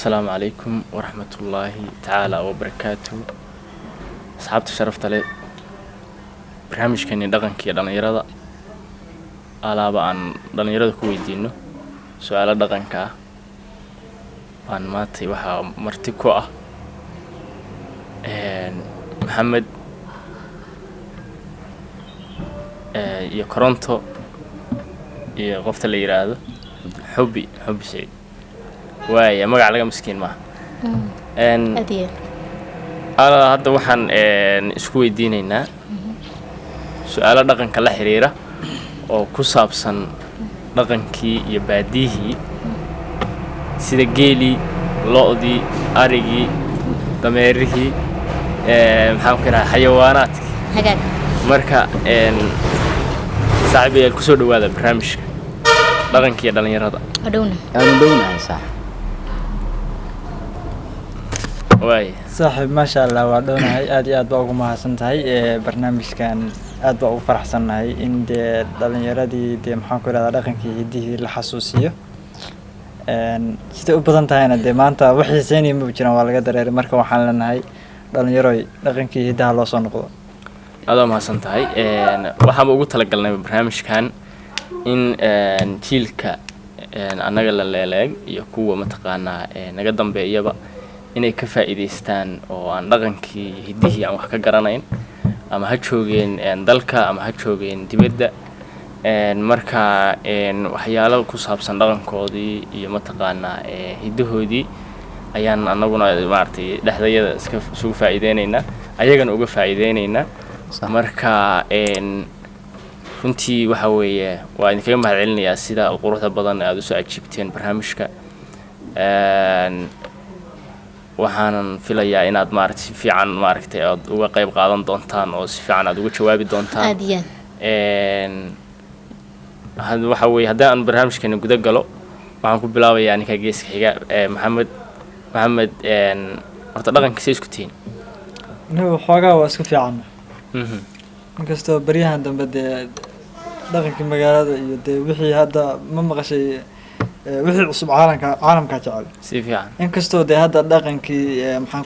السلام عليكم ورحمة الله تعالى وبركاته. أصحاب الشرف تلي برنامج كان يدغن كي دلنيرada alaaba aan dhalinyarada ku weydiino su'aalo dhaqanka ah aan maantay waxa marti ku ah Maxamed iyo Koronto iyo qofta la yiraahdo Xubi Saciid waaya magac laga miskiin ma adiye hadda waxaan isku weydiinaynaa su'aalo dhaqanka la xiriira oo ku saabsan dhaqankii iyo baadiyihii sida geeli lo'dii arigii dameerihii maxaan ku rahay xayawaanaadka hagaag marka saaxiibayaal ku soo dhawaada barnaamijka dhaqanka iyo dhalinyarada dhownahay sax waay صاحب ما شاء الله وعدونا هاي آدي آد بأوكم هاسنتهاي برنامج كان آد بأوك فرحسن هاي إن دي دالنيارة دي محاكورة داقن كي هديه الحسوسية سيدي أبطان تهينا دي مانتا وحي سيني مبجران والغا درير مركا وحان لنا هاي دالنيارة داقن كي هديه الله صنقضا هذا ما هاسنتهاي waxaan ugu talagalnay barnaamijkan in jiilka anaga la leeleeg iyo kuwa mataqaanaa naga dambeeyaba inay ka faa'iideystaan oo aan dhaqankii hidihii aan wax ka garanayn ama ha joogeen dalka ama ha joogeen dibadda marka waxyaalo ku saabsan dhaqankoodii iyo mataqaanaa hidahoodii ayaan anaguna maartay dhexdayada iska soo faa'iideynaynaa ayagana uga faa'iideynaynaa marka runtii waxa weeye waa idinkaga mahadcelinayaa sida quruxda badan aad u soo ajiibteen barnaamijka waxaan filayaa inaad maaragtay si fiican maaragtay aad uga qayb qaadan doontaan oo si fiican aad uga jawaabi doontaan hadda waxa weeye haddii aan barnaamijkeena guda galo waxaan ku bilaabayaa ninka geeska xiga maxamed horta dhaqanka say isku tihiin نو حوغا واسكو في عنا inkastoo baryahan dambe dee dhaqankii magaalada iyo dee wixii hadda ma maqashay wixii cusub caalamka jecel si fiican inkastoo dee hadda dhaqankii maxaan